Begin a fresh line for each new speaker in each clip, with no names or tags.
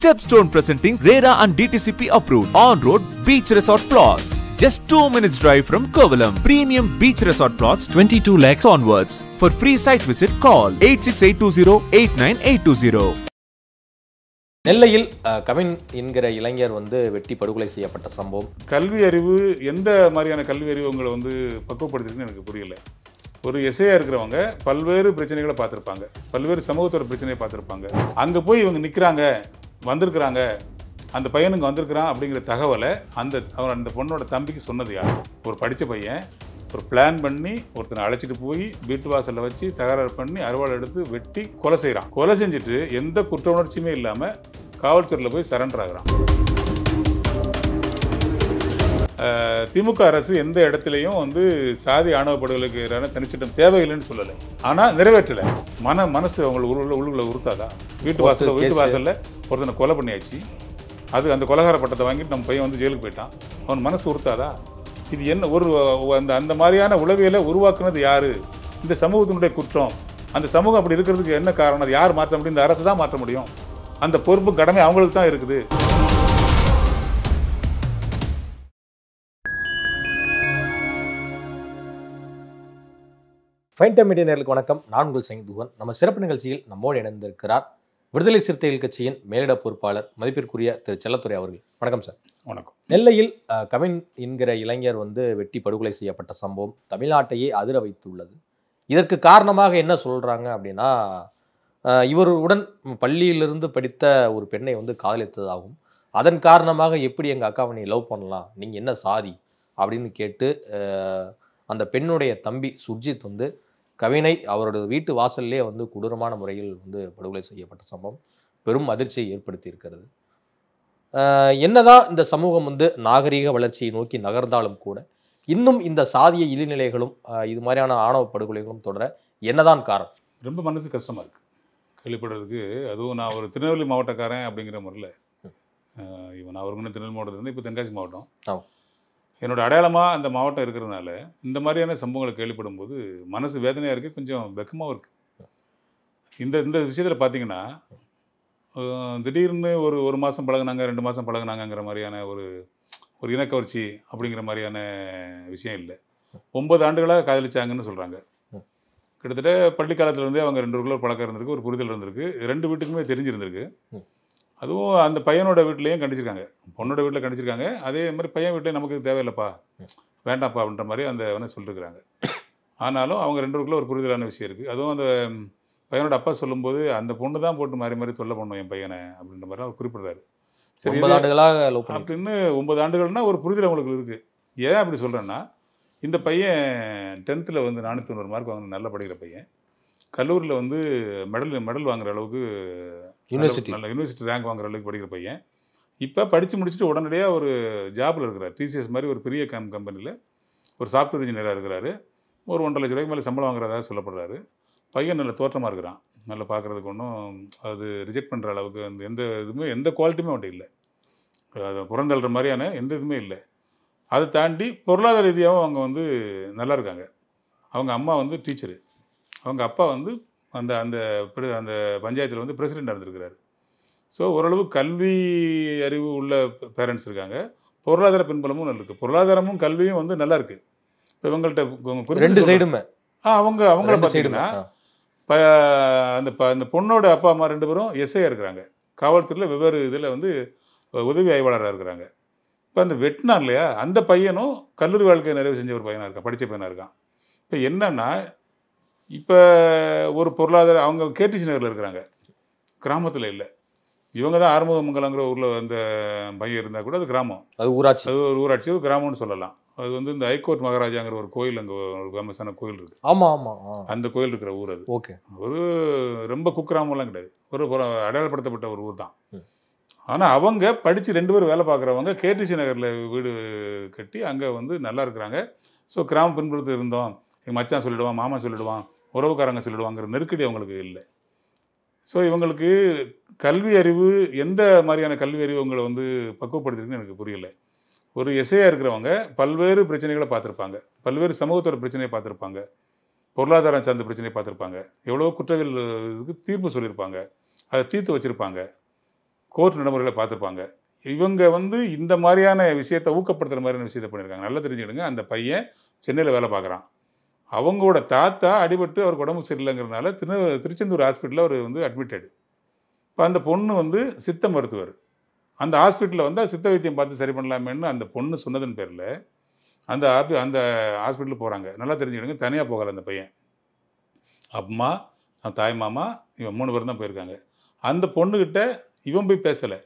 Stepstone presenting RERA and DTCP approved on-road beach resort plots. Just 2 minutes drive from Kovalam. Premium beach resort plots 22 lakhs onwards. For free site visit call 8682089820.
நெல்லையில் கவின் என்கிற இளைஞர் வெட்டி படுகொலை செய்யப்பட்ட சம்பவம்.
கல்வி அறிவு எந்த மாதிரியான கல்வி அறிவு உங்களை பக்குவப்படுத்திருக்குன்னு எனக்கு புரியல. ஒரு எஸ்ஐயா இருக்கிறவங்க பல்வேறு பிரச்சனைகளை பார்த்துருப்பாங்க, பல்வேறு சமூகத்தோட பிரச்சனையை பார்த்துருப்பாங்க. அங்கே போய் இவங்க நிற்கிறாங்க, வந்திருக்கிறாங்க, அந்த பையனுங்க வந்திருக்கிறான் அப்படிங்கிற தகவலை அந்த பொண்ணோட தம்பிக்கு சொன்னது யார்? ஒரு படித்த பையன் ஒரு பிளான் பண்ணி ஒருத்தனை அழைச்சிட்டு போய் வீட்டு வாசலில் வச்சு தகராறு பண்ணி அறுவாள் எடுத்து வெட்டி கொலை செய்கிறான். கொலை செஞ்சுட்டு எந்த குற்ற உணர்ச்சியுமே இல்லாமல் காவல்துறையில் போய் சரண்டர் ஆகிறான். திமுக அரசு எந்த இடத்துலையும் சாதி ஆணவ படுகொலைக்கு எதிரான தனிச்சட்டம் தேவையில்லைன்னு சொல்லலை, ஆனால் நிறைவேற்றலை. மனசு அவங்களுக்கு உள்ளுக்குள்ள உறுத்தாதா? வீட்டு வாசலில் ஒருத்தனை கொலை பண்ணியாச்சு, அந்த கொலைகார பட்டத்தை வாங்கிட்டு நம்ம பையன் ஜெயிலுக்கு போயிட்டான். அவன் மனசு உறுத்தாதா? இது என்ன அந்த மாதிரியான உளவியலை உருவாக்குனது யாரு? இந்த சமூகத்தினுடைய குற்றம். அந்த சமூகம் அப்படி இருக்கிறதுக்கு என்ன காரணம்? அது யார் மாற்ற முடியும்? இந்த அரசு தான் மாற்ற முடியும். அந்த பொறுப்பு கடமை அவங்களுக்கு தான் இருக்குது.
ஃபைன் டைம் மீடியா நேயர்களுக்கு வணக்கம். நான் உங்கள் சங்கீதுவன். நம்ம சிறப்பு நிகழ்ச்சியில் நம்மோடு இணைந்திருக்கிறார் விடுதலை சிறுத்தைகள் கட்சியின் மேலிட பொறுப்பாளர் மதிப்பிற்குரிய திரு செல்லத்துறை அவர்கள். வணக்கம் சார்.
வணக்கம்.
நெல்லையில் கவின் என்கிற இளைஞர் வெட்டி படுகொலை செய்யப்பட்ட சம்பவம் தமிழ்நாட்டையே அதிர வைத்துள்ளது. இதற்கு காரணமாக என்ன சொல்றாங்க அப்படின்னா, இவருடன் பள்ளியிலிருந்து படித்த ஒரு பெண்ணை காதலித்ததாகும். அதன் காரணமாக எப்படி எங்கள் அக்காவை நீ லவ் பண்ணலாம், நீங்கள் என்ன சாதி அப்படின்னு கேட்டு அந்த பெண்ணுடைய தம்பி சுர்ஜித் கவினை அவரோட வீட்டு வாசல்லே கொடூரமான முறையில் படுகொலை செய்யப்பட்ட சம்பவம் பெரும் அதிர்ச்சியை ஏற்படுத்தி இருக்கிறது. என்னதான் இந்த சமூகம் நாகரீக வளர்ச்சியை நோக்கி நகர்ந்தாலும் கூட இன்னும் இந்த சாதிய இழிநிலைகளும் இது மாதிரியான ஆணவ படுகொலைகளும் தொடர என்னதான் காரணம்?
ரொம்ப மனசு கஷ்டமாக இருக்குது கேள்விப்படுறதுக்கு. அதுவும் நான் ஒரு திருநெல்வேலி மாவட்டக்காரன் அப்படிங்கிற முறையில், நான் ஒரு திருநெல்வேலி மாவட்டத்தில் இப்போ தென்காசி மாவட்டம் என்னோட அடையாளமாக அந்த மாவட்டம் இருக்கிறதுனால இந்த மாதிரியான சம்பவங்களை கேள்விப்படும்போது மனசு வேதனையாக இருக்குது, கொஞ்சம் வெக்கமாகவும் இருக்குது. இந்த விஷயத்தில் பார்த்தீங்கன்னா, திடீர்னு ஒரு மாதம் பழகுனாங்க, 2 மாதம் பழகுனாங்கிற மாதிரியான ஒரு இனக்கவர்ச்சி அப்படிங்கிற மாதிரியான விஷயம் இல்லை. 9 ஆண்டுகளாக காதலிச்சாங்கன்னு சொல்கிறாங்க. கிட்டத்தட்ட பள்ளி காலத்துலேருந்தே அவங்க 2 பேருக்குள்ள ஒரு பழக்கம் இருந்திருக்கு, ஒரு புரிதல் இருந்திருக்கு, 2 வீட்டுக்குமே தெரிஞ்சிருந்திருக்கு. அதுவும் அந்த பையனோட வீட்லேயும் கண்டிச்சிருக்காங்க, பொண்ணோட வீட்டில் கண்டிச்சிருக்காங்க. அதே மாதிரி பையன் வீட்லேயும் நமக்கு தேவையில்லைப்பா, வேண்டாம்ப்பா அப்படின்ற மாதிரி அந்த சொல்லியிருக்கிறாங்க. ஆனாலும் அவங்க 2 பேருக்குள்ள ஒரு புரிதலான விஷயம் இருக்குது. அதுவும் அந்த பையனோட அப்பா சொல்லும்போது அந்த பொண்ணு தான் போட்டு மாறி தொல்லை பண்ணும் என் பையனை அப்படின்ற மாதிரி அவர் குறிப்பிடுறாரு. சரி,
9 ஆண்டுகளாக
அப்படின்னு 9 ஆண்டுகள்னா ஒரு புரிதல் அவங்களுக்கு இருக்குது. ஏன் அப்படி சொல்கிறேன்னா, இந்த பையன் 10th 490 மார்க் வாங்கின நல்லா படிக்கிற பையன், கல்லூரியில் மெடல் வாங்குற அளவுக்கு யூனிவர்சிட்டி ரேங்க் வாங்குற அளவுக்கு படிக்கிற பையன். இப்போ படித்து முடிச்சுட்டு உடனடியாக ஒரு ஜாபில் இருக்கிறார். டிசிஎஸ் மாதிரி ஒரு பெரிய கம்பெனியில் ஒரு சாஃப்ட்வேர் இன்ஜினியராக இருக்கிறாரு. ஒரு 1.5 லட்ச ரூபாய்க்கு மேலே சம்பளம் வாங்குறதா சொல்லப்படுறாரு. பையன் நல்ல தோற்றமாக இருக்கிறான், நல்லா பார்க்குறதுக்கு ஒன்றும் அது ரிஜெக்ட் பண்ணுற அளவுக்கு எந்த குவாலிட்டியுமே அவன்கிட்ட இல்லை. அது புறந்தள்ளுற மாதிரியான எந்த இதுவுமே இல்லை. அதை தாண்டி பொருளாதார ரீதியாகவும் அவங்க நல்லா இருக்காங்க. அவங்க அம்மா டீச்சரு, அவங்க அப்பா அந்த அந்த அந்த பஞ்சாயத்தில் பிரசிடெண்ட்டாக இருந்திருக்கிறாரு. ஸோ ஓரளவு கல்வி அறிவு உள்ள பேரண்ட்ஸ் இருக்காங்க, பொருளாதார பின்பலமும் நல்லா இருக்குது. பொருளாதாரமும் கல்வியும் நல்லா இருக்குது. இப்போ இவங்கள்ட்ட
2 சைடுமே
அவங்கள பார்த்தீங்கன்னா, அந்த பொண்ணோட அப்பா அம்மா 2 பேரும் எஸ்ஐயாக இருக்கிறாங்க, காவல்துறையில் வெவ்வேறு இதில் உதவி ஆய்வாளராக இருக்கிறாங்க. இப்போ அந்த வெட்டினான் இல்லையா, அந்த பையனும் கல்லூரி வாழ்க்கையை நிறைவு செஞ்ச ஒரு பையனாக இருக்கான், படித்த பையனாக இருக்கான். இப்போ என்னன்னா, இப்போ ஒரு பொருளாதார அவங்க கேடிசி நகரில் இருக்கிறாங்க, கிராமத்தில் இல்லை. இவங்க தான் ஆறுமுகமங்கலங்கிற ஊரில் அந்த பையன் இருந்தால் கூட அது கிராமம், அது ஊராட்சி, அது ஒரு ஊராட்சி, ஒரு கிராமம்னு சொல்லலாம். அது இந்த ஹைகோர்ட் மகாராஜாங்கிற ஒரு கோயில், அங்கே ஒரு ஃபேமஸான கோயில் இருக்குது.
ஆமாம் ஆமாம்,
அந்த கோயில் இருக்கிற ஊர் அது.
ஓகே,
ஒரு ரொம்ப குக்கிராமம்லாம் கிடையாது, ஒரு அடையாளப்படுத்தப்பட்ட ஒரு ஊர் தான். ஆனால் அவங்க படித்து 2 பேர் வேலை பார்க்குறவங்க கேடிசி நகரில் வீடு கட்டி அங்கே நல்லா இருக்கிறாங்க. ஸோ கிராம பின்புலத்தில் இருந்தோம், எங்கள் மச்சான் சொல்லிவிடுவான், மாமா சொல்லிவிடுவான், உறவுக்காரங்க சொல்லிவிடுவாங்கிற நெருக்கடி அவங்களுக்கு இல்லை. ஸோ இவங்களுக்கு கல்வி அறிவு எந்த மாதிரியான கல்வி அறிவு அவங்களை பக்குவப்படுத்திருக்குன்னு எனக்கு புரியலை. ஒரு எஸ்ஐயாக இருக்கிறவங்க பல்வேறு பிரச்சனைகளை பார்த்துருப்பாங்க, பல்வேறு சமூகத்தோட பிரச்சனையை பார்த்துருப்பாங்க, பொருளாதாரம் சார்ந்த பிரச்சனையை பார்த்துருப்பாங்க, எவ்வளோ குற்றவியலுக்கு தீர்ப்பு சொல்லியிருப்பாங்க, அதை தீர்த்து வச்சுருப்பாங்க. கோர்ட் நடைமுறைகளை பார்த்துருப்பாங்க. இவங்க வந்து இந்த மாதிரியான விஷயத்தை ஊக்கப்படுத்துகிற மாதிரியான விஷயத்தை பண்ணியிருக்காங்க. நல்லா தெரிஞ்சுக்கிடுங்க. அந்த பையன் சென்னையில் வேலை பார்க்குறான். அவங்களோட தாத்தா அடிபட்டு அவருக்கு உடம்பு சரியில்லைங்கிறதுனால திருச்செந்தூர் ஹாஸ்பிட்டலில் அவர் வந்து அட்மிட்டடு. இப்போ அந்த பொண்ணு வந்து சித்த மருத்துவர். அந்த ஹாஸ்பிட்டலில் வந்து சித்த வைத்தியம் பார்த்து சரி பண்ணலாமேன்னு அந்த பொண்ணு சொன்னதன் பேரில் அந்த ஹாஸ்பிட்டலுக்கு போகிறாங்க. நல்லா தெரிஞ்சுக்கிடுங்க. தனியாக போகலை அந்த பையன். அம்மா, தாய் மாமா, இவன் 3 பேரும் தான் போயிருக்காங்க. அந்த பொண்ணுக்கிட்ட இவன் போய் பேசலை.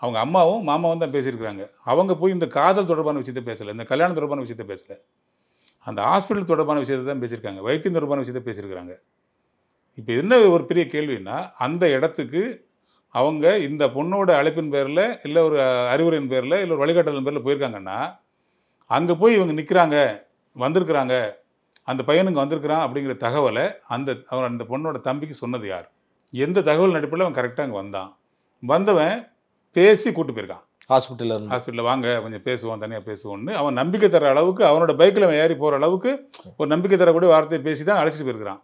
அவங்க அம்மாவும் மாமாவும் தான் பேசியிருக்கிறாங்க. அவங்க போய் இந்த காதல் தொடர்பான விஷயத்தை பேசலை, இந்த கல்யாணம் தொடர்பான விஷயத்தை பேசலை. அந்த ஹாஸ்பிட்டல் தொடர்பான விஷயத்தை தான் பேசியிருக்காங்க. வைத்தியம் தொடர்பான விஷயத்தை பேசியிருக்கிறாங்க. இப்போ என்ன ஒரு பெரிய கேள்வின்னா, அந்த இடத்துக்கு அவங்க இந்த பொண்ணோட அழைப்பின் பேரில், இல்லை ஒரு அறிவுரையின் பேரில், இல்லை ஒரு வழிகாட்டுதலின் பேரில் போயிருக்காங்கன்னா, அங்கே போய் இவங்க நிற்கிறாங்க, வந்திருக்கிறாங்க, அந்த பையனுக்கு வந்திருக்கிறான் அப்படிங்கிற தகவலை அந்த பொண்ணோட தம்பிக்கு சொன்னது யார்? எந்த தகவல் நடிப்பில் அவன் கரெக்டாக அங்கே வந்தான்? வந்தவன் பேசி கூட்டு போயிருக்கான். ஹாஸ்பிட்டலில் வாங்க கொஞ்சம் பேசுவோம், தனியாக பேசுவோன்னு அவன் நம்பிக்கை தர அளவுக்கு, அவனோட பைக்கில் அவன் ஏறி போகிற அளவுக்கு ஒரு நம்பிக்கை தரக்கூடிய வார்த்தையை பேசி தான் அழைச்சிட்டு போயிருக்கிறான்.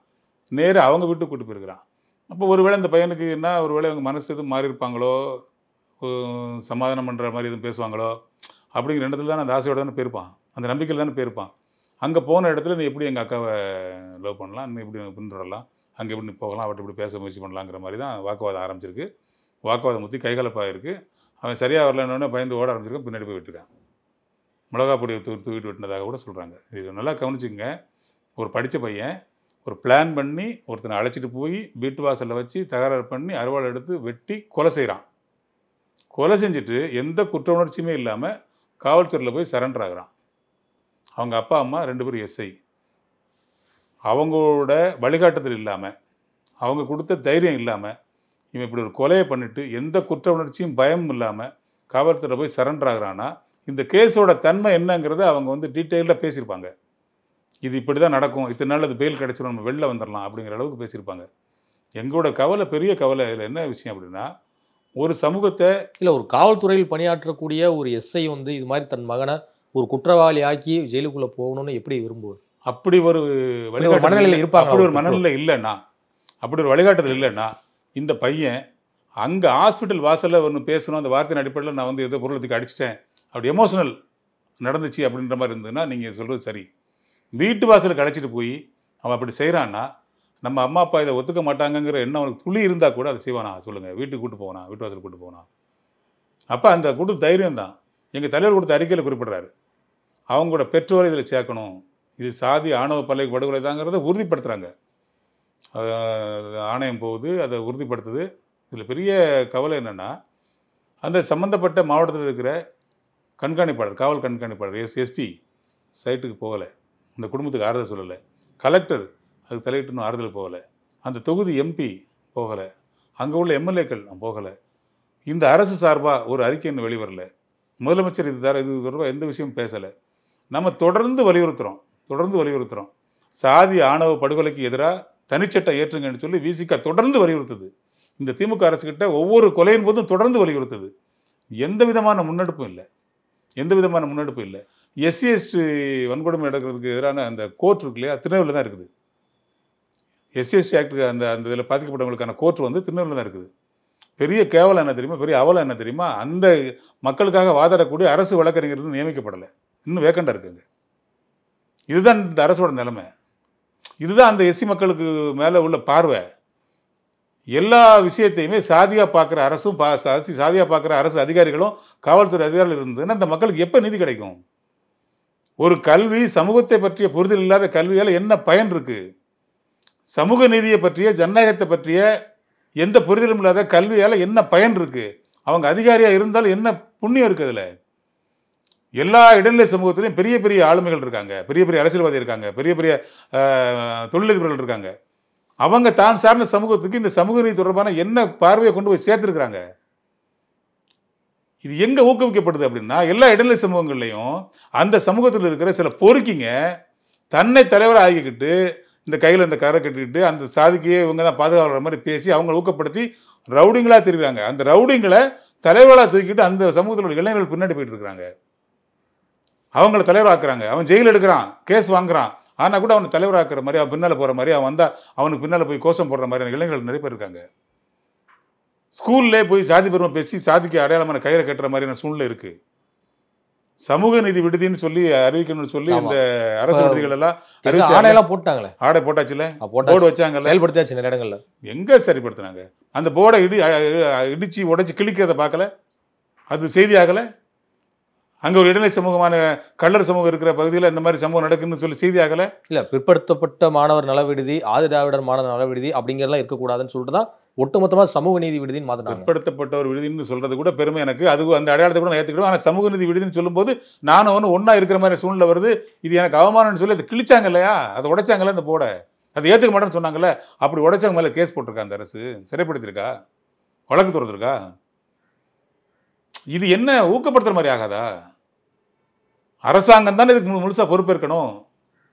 நேராக அவங்க வீட்டுக்கு கூட்டு போயிருக்கிறான். அப்போ ஒருவேளை இந்த பையனுக்கு என்ன, ஒருவேளை அவங்க மனசு எதுவும் மாறி இருப்பாங்களோ, சமாதானம் பண்ணுற மாதிரி எதுவும் பேசுவாங்களோ அப்படிங்கிற இடத்துல தான் அந்த ஆசையோடு தானே போயிருப்பான், அந்த நம்பிக்கையில் தானே போயிருப்பான். அங்கே போன இடத்துல நீ எப்படி எங்கள் அக்காவை லவ் பண்ணலாம், நீ எப்படி பின்தொடரலாம், அங்கே எப்படி போகலாம், அவர்கிட்ட இப்படி பேச முயற்சி பண்ணலாங்கிற மாதிரி தான் வாக்குவாதம் ஆரம்பிச்சிருக்கு. வாக்குவாதம் முற்றி கைகலப்பாக இருக்குது. அவன் சரியாக வரலன்னொன்னே பயந்து ஓட ஆரம்பிச்சிருக்கான். பின்னாடி போய் விட்டுருக்கான். மிளகா பொடியை தூக்கிட்டு விட்டுனதாக கூட சொல்கிறாங்க. இது நல்லா கவனிச்சுங்க. ஒரு படித்த பையன் ஒரு பிளான் பண்ணி ஒருத்தனை அழைச்சிட்டு போய் வீட்டு வாசலில் வச்சு தகராறு பண்ணி அறுவாள் எடுத்து வெட்டி கொலை செய்கிறான். கொலை செஞ்சுட்டு எந்த குற்ற உணர்ச்சியுமே இல்லாமல் காவல்துறையில் போய் சரண்டர் ஆகிறான். அவங்க அப்பா அம்மா 2 பேரும் எஸ்ஐ. அவங்களோட வழிகாட்டுதல் இல்லாமல், அவங்க கொடுத்த தைரியம் இல்லாமல், இவன் இப்படி ஒரு கொலையை பண்ணிட்டு எந்த குற்ற உணர்ச்சியும் பயமும் இல்லாமல் காவல்துறை போய் சரண்டர் ஆகிறான்னா, இந்த கேஸோட தன்மை என்னங்கிறத அவங்க வந்து டீட்டெயிலாக பேசியிருப்பாங்க. இது இப்படி தான் நடக்கும், இத்தனை நாள் அது பெயில் கிடச்சிடும், நம்ம வெளில வந்துடலாம் அப்படிங்கிற அளவுக்கு பேசியிருப்பாங்க. எங்களோட கவலை, பெரிய கவலை இதில் என்ன விஷயம் அப்படின்னா, ஒரு சமூகத்தை
இல்லை, ஒரு காவல்துறையில் பணியாற்றக்கூடிய ஒரு எஸ்ஐ வந்து இது மாதிரி தன் மகனை ஒரு குற்றவாளி ஆக்கி ஜெயிலுக்குள்ளே போகணும்னு எப்படி விரும்புவது?
அப்படி ஒரு
மனநிலையில் இருப்பாங்க.
அப்படி ஒரு மனநிலை இல்லைன்னா, அப்படி ஒரு வழிகாட்டுதல் இல்லைன்னா, இந்த பையன் அங்கே ஹாஸ்பிட்டல் வாசலில் ஒன்று பேசணும், அந்த வார்த்தையின் அடிப்படையில் நான் வந்து ஏதோ பொருளத்துக்கு அடிச்சிட்டேன், அப்படி எமோஷனல் நடந்துச்சு அப்படின்ற மாதிரி இருந்ததுன்னா நீங்கள் சொல்கிறது சரி. வீட்டு வாசலுக்கு அழைச்சிட்டு போய் அவன் அப்படி செய்கிறான்னா, நம்ம அம்மா அப்பா இதை ஒத்துக்க மாட்டாங்கங்கிற எண்ணம் அவனுக்கு துளி இருந்தால் கூட அதை செய்வானா? சொல்லுங்கள். வீட்டுக்கு கூட்டு போவானா? வீட்டு வாசலுக்கு கூட்டு போவானா? அப்போ அந்த கொடுத்த தைரியம் தான் எங்கள் தலைவர் கொடுத்த அறிக்கையில் குறிப்பிட்றாரு. அவங்களோட பெற்றோரை இதில் சேர்க்கணும், இது சாதி ஆணவ பல்லை படுகொலை தாங்கிறத உறுதிப்படுத்துகிறாங்க. ஆணையம் போகுது, அதை உறுதிப்படுத்துது. இதில் பெரிய கவலை என்னென்னா, அந்த சம்மந்தப்பட்ட மாவட்டத்தில் இருக்கிற கண்காணிப்பாளர், காவல் கண்காணிப்பாளர் எஸ்பி சைட்டுக்கு போகலை, அந்த குடும்பத்துக்கு ஆறுதல் சொல்லலை. கலெக்டர் அதுக்கு தலையிட்டு இன்னும் ஆறுதல் போகலை. அந்த தொகுதி எம்பி போகலை. அங்கே உள்ள எம்எல்ஏக்கள் போகலை. இந்த அரசு சார்பாக ஒரு அறிக்கை இன்னும் வெளிவரல. முதலமைச்சர் இது தொடர்பாக எந்த விஷயமும் பேசலை. நம்ம தொடர்ந்து வலியுறுத்துகிறோம். சாதி ஆணவ படுகொலைக்கு எதிராக தனிச்சட்டம் ஏற்றுங்கன்னு சொல்லி விசிக தொடர்ந்து வலியுறுத்துது. இந்த திமுக அரசுக்கிட்ட ஒவ்வொரு கொலையின் போதும் தொடர்ந்து வலியுறுத்துது. எந்த விதமான முன்னெடுப்பும் இல்லை. எஸ்சி எஸ்டி வன்கொடுமை நடக்கிறதுக்கு எதிரான அந்த கோர்ட் இருக்கு இல்லையா, திருநெல்வேலியில் தான் இருக்குது. எஸ்சி எஸ்டி ஆக்டுக்கு அந்த இதில் பாதிக்கப்பட்டவங்களுக்கான கோர்ட் வந்து திருநெல்வேலியில் தான் இருக்குது. பெரிய கேவலம் என்ன தெரியுமா, பெரிய அவலம் என்ன தெரியுமா, அந்த மக்களுக்காக வாதாடக்கூடிய அரசு வழக்கறிஞர்கள் நியமிக்கப்படலை, இன்னும் வேக்கண்டாக இருக்குங்க. இதுதான் இந்த அரசோட நிலைமை. இதுதான் அந்த எஸ்சி மக்களுக்கு மேலே உள்ள பார்வை. எல்லா விஷயத்தையுமே சாதியாக பார்க்குற அரசும் சாதியாக பார்க்குற அரசு அதிகாரிகளும் காவல்துறை அதிகாரிகள் இருந்ததுன்னா அந்த மக்களுக்கு எப்போ நீதி கிடைக்கும்? ஒரு கல்வி, சமூகத்தை பற்றிய புரிதல் இல்லாத கல்வியால் என்ன பயன் இருக்குது? சமூக நீதியை பற்றிய, ஜனநாயகத்தை பற்றிய எந்த புரிதலும் இல்லாத கல்வியால் என்ன பயன் இருக்குது? அவங்க அதிகாரியாக இருந்தாலும் என்ன புண்ணியம் இருக்குது? அதில் எல்லா இடைநிலை சமூகத்திலையும் பெரிய பெரிய ஆளுமைகள் இருக்காங்க, பெரிய பெரிய அரசியல்வாதி இருக்காங்க, பெரிய பெரிய தொழிலதிபர்கள் இருக்காங்க. அவங்க தான் சார்ந்த சமூகத்துக்கு இந்த சமூக நீதி தொடர்பான என்ன பார்வையை கொண்டு போய் சேர்த்துருக்குறாங்க. இது எங்கே ஊக்குவிக்கப்படுது அப்படின்னா, எல்லா இடைநிலை சமூகங்கள்லையும் அந்த சமூகத்தில் இருக்கிற சில பொறுக்கிங்க தன்னை தலைவராக ஆகிக்கிட்டு இந்த கையில் இந்த கரை கட்டிக்கிட்டு அந்த சாதிக்கையே இவங்க தான் பாதுகாக்கிற மாதிரி பேசி அவங்களை ஊக்கப்படுத்தி ரவுடிங்களாக தெரியுறாங்க. அந்த ரவுடிங்களை தலைவர்களாக தூக்கிட்டு அந்த சமூகத்தில் உள்ள இளைஞர்கள் பின்னாடி போயிட்டு இருக்கிறாங்க. அவங்கள தலைவராக்குறாங்க. அவன் ஜெயில் எடுக்கிறான், கேஸ் வாங்குறான், ஆனால் கூட அவனை தலைவராக்குற மாதிரி, அவன் பின்னால் போகிற மாதிரி, அவன் வந்தால் அவனுக்கு பின்னால் போய் கோஷம் போடுற மாதிரியான இளைஞர்கள் நிறைய பேர் இருக்காங்க. ஸ்கூல்லே போய் சாதி பெருமை பேசி சாதிக்கு அடையாளமான கயிறை கட்டுற மாதிரியான சூழ்நிலை இருக்கு. சமூக நீதி விடுதின்னு சொல்லி அறிவிக்கணும்னு சொல்லி இந்த அரசு விடுதிகள் எல்லாம்
ஆடையெல்லாம் போட்டாங்களே,
ஆடை போட்டாச்சுல, போர்டு வச்சாங்கல்ல,
செயல்படுத்தாச்சு நிறைய இடங்கள்ல.
எங்க சரிப்படுத்தினாங்க? அந்த போர்டை இடிச்சு உடைச்சு கிழிக்கிறத பார்க்கல, அது செய்தி ஆகல. அங்க ஒரு இடைநிலை சமூகமான கள்ளர் சமூகம் இருக்கிற பகுதியில் இந்த மாதிரி சம்பவம் நடக்குன்னு சொல்லி செய்தி ஆகல.
இல்ல, பிற்படுத்தப்பட்ட மாணவர் நல விடுதி, ஆதி திராவிடர் மாணவர் நல விடுதி அப்படிங்கிறதெல்லாம் இருக்கக்கூடாதுன்னு சொல்லிட்டு தான் ஒட்டுமொத்தமா சமூக நீதி விடுதின்னு மாத்தினாங்க.
பிற்படுத்தப்பட்ட ஒரு விடுதின்னு சொல்றது கூட பெருமை எனக்கு. அது அந்த அடையாளத்தை கூட நான் ஏற்றுக்கிடுவேன். ஆனால் சமூக நீதி விடுதின்னு சொல்லும்போது நானும் ஒன்றா இருக்கிற மாதிரி சூழ்நிலை வருது. இது எனக்கு அவமானம்னு சொல்லி அதை கிழிச்சாங்க இல்லையா, அதை உடைச்சாங்கல்ல அந்த போட, அதை ஏற்றுக்க மாட்டேன்னு சொன்னாங்கல்ல. அப்படி உடைச்சவங்க மேலே கேஸ் போட்டிருக்கா அந்த அரசு, சிறைப்படுத்திருக்கா, வழக்கு தொடர்ந்துருக்கா? இது என்ன ஊக்கப்படுத்துற மாதிரி ஆகாதா? அரசாங்கம் தானே இதுக்கு முழுசா பொறுப்பேற்கணும்.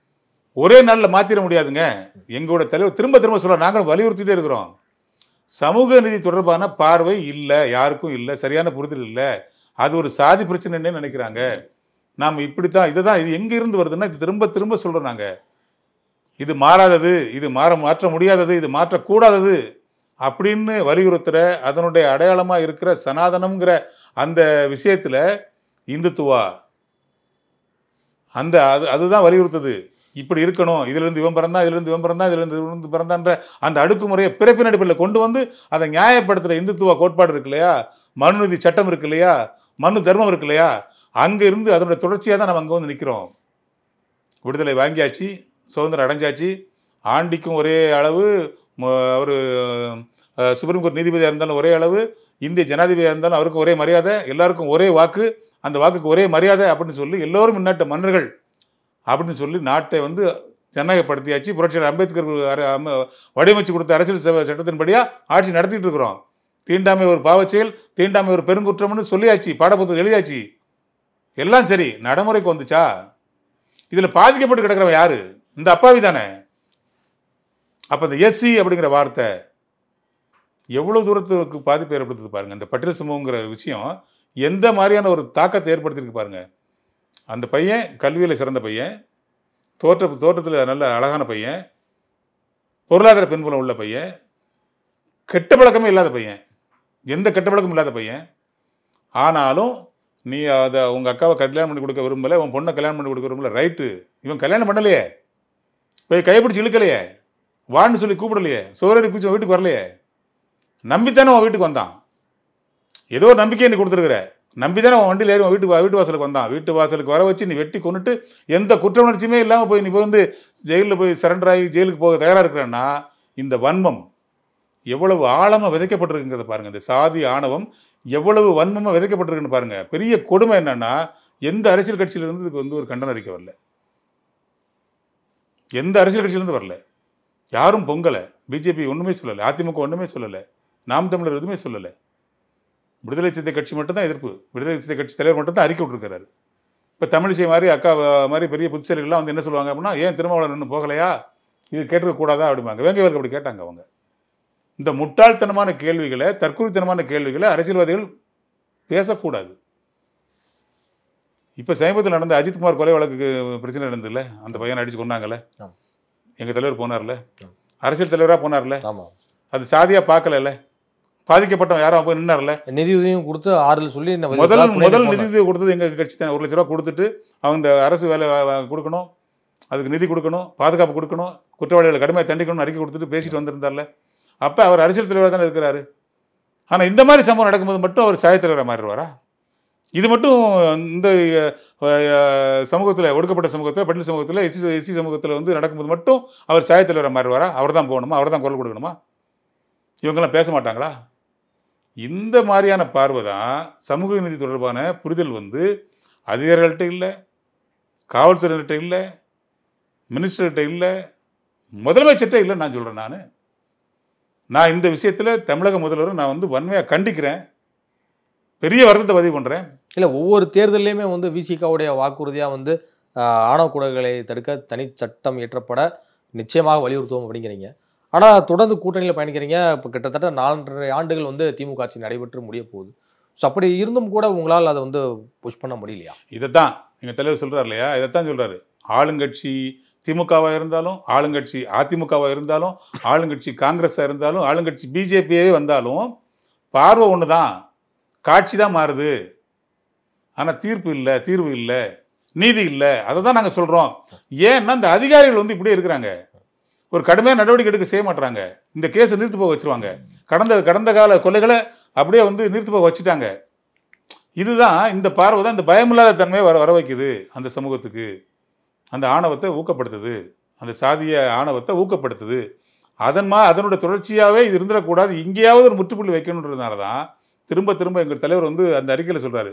ஒரே நாளில் மாத்திர முடியாதுங்க. எங்களோட தலைவர் திரும்ப திரும்ப சொல்ல, நாங்களும் வலியுறுத்திட்டே இருக்கிறோம். சமூக நீதி தொடர்பான பார்வை இல்லை, யாருக்கும் இல்லை, சரியான புரிதல் இல்லை. அது ஒரு சாதி பிரச்சனைன்னு நினைக்கிறாங்க. நாம் இப்படித்தான், இதுதான், இது எங்க இருந்து வருதுன்னா இது திரும்ப திரும்ப சொல்றோம் நாங்க. இது மாறாதது, இது மாற்ற முடியாதது, இது மாற்றக்கூடாதது அப்படின்னு வலியுறுத்துற, அதனுடைய அடையாளமா இருக்கிற சனாதனம்ங்கிற அந்த விஷயத்துல இந்துத்துவா அந்த அதுதான் வலியுறுத்துது. இப்படி இருக்கணும், இதுல இருந்து இவன் பிறந்தான், இதுல இருந்து இவன் பிறந்தான், இதுல இருந்து பிறந்தான்ற அந்த அடுக்குமுறையை பிறப்பின் அடிப்படையில் கொண்டு வந்து அதை நியாயப்படுத்துற இந்துத்துவ கோட்பாடு இருக்கு இல்லையா, மனுநீதி சட்டம் இருக்கு இல்லையா, மனு தர்மம் இருக்கு இல்லையா, அங்க இருந்து அதனுடைய தொடர்ச்சியாக தான் நம்ம அங்க வந்து நிற்கிறோம். விடுதலை வாங்கியாச்சு, சுதந்திரம் அடைஞ்சாச்சு, ஆண்டிக்கும் ஒரே அளவு, ஒரு சுப்ரீம் கோர்ட் நீதிபதியாக இருந்தாலும் ஒரே அளவு, இந்திய ஜனாதிபதியாக இருந்தாலும் அவருக்கு ஒரே மரியாதை, எல்லாருக்கும் ஒரே வாக்கு, அந்த வாக்குக்கு ஒரே மரியாதை அப்படின்னு சொல்லி எல்லோரும் முன்னாட்ட மன்னர்கள் அப்படின்னு சொல்லி நாட்டை வந்து ஜனநாயகப்படுத்தியாச்சு. புரட்சியாளர் அம்பேத்கர் வடிவமைச்சு கொடுத்த அரசியல் சட்டத்தின்படியா ஆட்சி நடத்திட்டு இருக்கிறோம். தீண்டாமை ஒரு பாவச்செயல், தீண்டாமை ஒரு பெருங்குற்றம்னு சொல்லியாச்சு, பாடப்புத்தகம் எழுதியாச்சு, எல்லாம் சரி. நடைமுறைக்கு வந்துச்சா? இதுல பாதிக்கப்பட்டு கிடக்கிறவன் யாரு? இந்த அப்பாவி தானே. அப்ப இந்த எஸ்சி அப்படிங்கிற வார்த்தை எவ்வளவு தூரத்துக்கு பாதிப்பு ஏற்படுத்துது பாருங்க. இந்த பட்டியல் சமூகங்கிற விஷயம் எந்த மாதிரியான ஒரு தாக்கத்தை ஏற்படுத்தியிருக்கு பாருங்க. அந்த பையன் கல்வியில் சிறந்த பையன், தோற்றத்தில் நல்ல அழகான பையன், பொருளாதார பின்புலம் உள்ள பையன், கெட்ட பழக்கமே இல்லாத பையன், எந்த கெட்ட பழக்கமும் இல்லாத பையன். ஆனாலும் நீ அதை உங்கள் அக்காவை கல்யாணம் பண்ணி கொடுக்க விரும்பலை, உன் பொண்ணை கல்யாணம் பண்ணி கொடுக்க விரும்பல, ரைட்டு. இவன் கல்யாணம் பண்ணலையே, போய் கைப்பிடிச்சு இழுக்கலையே, வான்னு சொல்லி கூப்பிடலையே, சோழரை குச்சி வீட்டுக்கு வரலையே, நம்பித்தானே உன் வீட்டுக்கு வந்தான். ஏதோ ஒரு நம்பிக்கையை நீ கொடுத்துருக்குற, நம்பிதானே உன் வண்டியில் ஏறி வீட்டு வாசலுக்கு வந்தான். வீட்டு வாசலுக்கு வர வச்சு நீ வெட்டி கொண்டுட்டு எந்த குற்ற உணர்ச்சியுமே இல்லாமல் போய் நீ வந்து ஜெயிலில் போய் சரண்டர் ஆகி ஜெயிலுக்கு போக தயாராக இருக்கிறன்னா இந்த வன்மம் எவ்வளவு ஆழமாக விதைக்கப்பட்டிருக்குங்கிறத பாருங்க. இந்த சாதி ஆணவம் எவ்வளவு வன்மமாக விதைக்கப்பட்டிருக்குன்னு பாருங்க. பெரிய கொடுமை என்னன்னா, எந்த அரசியல் கட்சியிலிருந்து இதுக்கு வந்து ஒரு கண்டனம் அறிக்கை வரல, எந்த அரசியல் கட்சியிலிருந்து வரல, யாரும் பொங்கலை, பிஜேபி ஒன்றுமே சொல்லலை, அதிமுக ஒன்றுமே சொல்லலை, நாம் தமிழர் எதுவுமே சொல்லலை. விடுதலை சிறுத்தை கட்சி மட்டும்தான் எதிர்ப்பு, விடுதலை சிறுத்தை கட்சி தலைவர் மட்டும்தான் அறிக்கை விட்டுருக்காரு. இப்போ தமிழிசை மாதிரி அக்கா மாதிரி பெரிய புத்திசாலிகள்லாம் வந்து என்ன சொல்லுவாங்க அப்படின்னா, ஏன் திருமாவளவன் இன்னும் போகலையா, இது கேட்டுக்க கூடாதா அப்படிம்பாங்க. வேங்கவருக்கு அப்படி கேட்டாங்க அவங்க. இந்த முட்டாள்தனமான கேள்விகளை, தற்கொலைத்தனமான கேள்விகளை அரசியல்வாதிகள் பேசக்கூடாது. இப்போ சமீபத்தில் நடந்த அஜித்குமார் கொலை வழக்கு பிரச்சனை நடந்ததில்ல, அந்த பையனை அடிச்சு கொண்டாங்கல்ல, எங்கள் தலைவர் போனார்ல, அரசியல் தலைவராக போனார்ல, அது சாதியாக பார்க்கல, பாதிக்கப்பட்டவன் யாரும் போய் நின்னார்ல,
நிதியுதவியும் கொடுத்து ஆறுதல் சொல்லி
முதல் நிதியுதவி கொடுத்தது எங்கள் கட்சி தான். 1 லட்ச ரூபா கொடுத்துட்டு அவங்க அரசு வேலை கொடுக்கணும், அதுக்கு நிதி கொடுக்கணும், பாதுகாப்பு கொடுக்கணும், குற்றவாளிகளை கடுமையாக தண்டிக்கணும்னு அறிக்கை கொடுத்துட்டு பேசிட்டு வந்திருந்தார்ல. அப்போ அவர் அரசியல் தலைவராக தானே இருக்கிறாரு. ஆனால் இந்த மாதிரி சம்பவம் நடக்கும்போது மட்டும் அவர் சாய தலைவராக மாறிடுவாரா? இது மட்டும் இந்த சமூகத்தில், ஒடுக்கப்பட்ட சமூகத்தில், பட்டியல் சமூகத்தில், எஸ்சி சமூகத்தில் வந்து நடக்கும்போது மட்டும் அவர் சாய தலைவராக மாறிடுவாரா? அவர் தான் போகணுமா, அவர் தான் குரல் கொடுக்கணுமா? இவங்கெல்லாம் பேச மாட்டாங்களா? இந்த மாதிரியான பார்வை தான் சமூக நீதி தொடர்பான புரிதல் வந்து அதிகாரிகள்கிட்ட இல்லை, காவல்துறையினர்கிட்ட இல்லை, மினிஸ்டர்கிட்ட இல்லை, முதலமைச்சர்கிட்ட இல்லைன்னு நான் சொல்கிறேன். நான் இந்த விஷயத்தில் தமிழக முதல்வரை நான் வந்து வன்மையாக கண்டிக்கிறேன், பெரிய வருத்தத்தை பதிவு பண்ணுறேன்.
இல்லை, ஒவ்வொரு தேர்தலையுமே வந்து விசிகாவுடைய வாக்குறுதியாக வந்து ஆணவ கொலைகளை தடுக்க தனி சட்டம் இயற்றப்பட நிச்சயமாக வலியுறுத்துவோம் அப்படிங்கிறீங்க. ஆனால் தொடர்ந்து கூட்டணியில் பயணிக்கிறீங்க. இப்போ கிட்டத்தட்ட 4.5 ஆண்டுகள் வந்து திமுக ஆட்சி நடைபெற்று முடிய போகுது. ஸோ அப்படி இருந்தும் கூட உங்களால் அதை வந்து புஷ் பண்ண முடியலையா?
இதைத்தான் எங்கள் தலைவர் சொல்கிறார் இல்லையா, இதைத்தான் சொல்கிறாரு. ஆளுங்கட்சி திமுகவாக இருந்தாலும், ஆளுங்கட்சி அதிமுகவாக இருந்தாலும், ஆளுங்கட்சி காங்கிரஸாக இருந்தாலும், ஆளுங்கட்சி பிஜேபியே வந்தாலும் பார்வை ஒன்று தான், காட்சி தான் மாறுது, ஆனால் தீர்வு இல்லை, நீதி இல்லை. அதை தான் நாங்கள் சொல்கிறோம். ஏன்னா இந்த அதிகாரிகள் வந்து இப்படியே இருக்கிறாங்க, ஒரு கடுமையான நடவடிக்கை எடுக்க செய்ய மாட்டுறாங்க. இந்த கேஸை நிறுத்து போக வச்சுருவாங்க. கடந்த கால கொலைகளை அப்படியே வந்து நிறுத்து போக வச்சுட்டாங்க. இதுதான் இந்த பார்வை தான் இந்த பயமில்லாத தன்மையை வர வைக்குது அந்த சமூகத்துக்கு. அந்த ஆணவத்தை ஊக்கப்படுத்துது, அந்த சாதிய ஆணவத்தை ஊக்கப்படுத்துது. அதனுடைய தொடர்ச்சியாகவே இது இருந்துடக்கூடாது, இங்கேயாவது ஒரு முற்றுப்புள்ளி வைக்கணுன்றதுனால தான் திரும்ப திரும்ப எங்கள் தலைவர் வந்து அந்த அறிக்கையில் சொல்கிறாரு,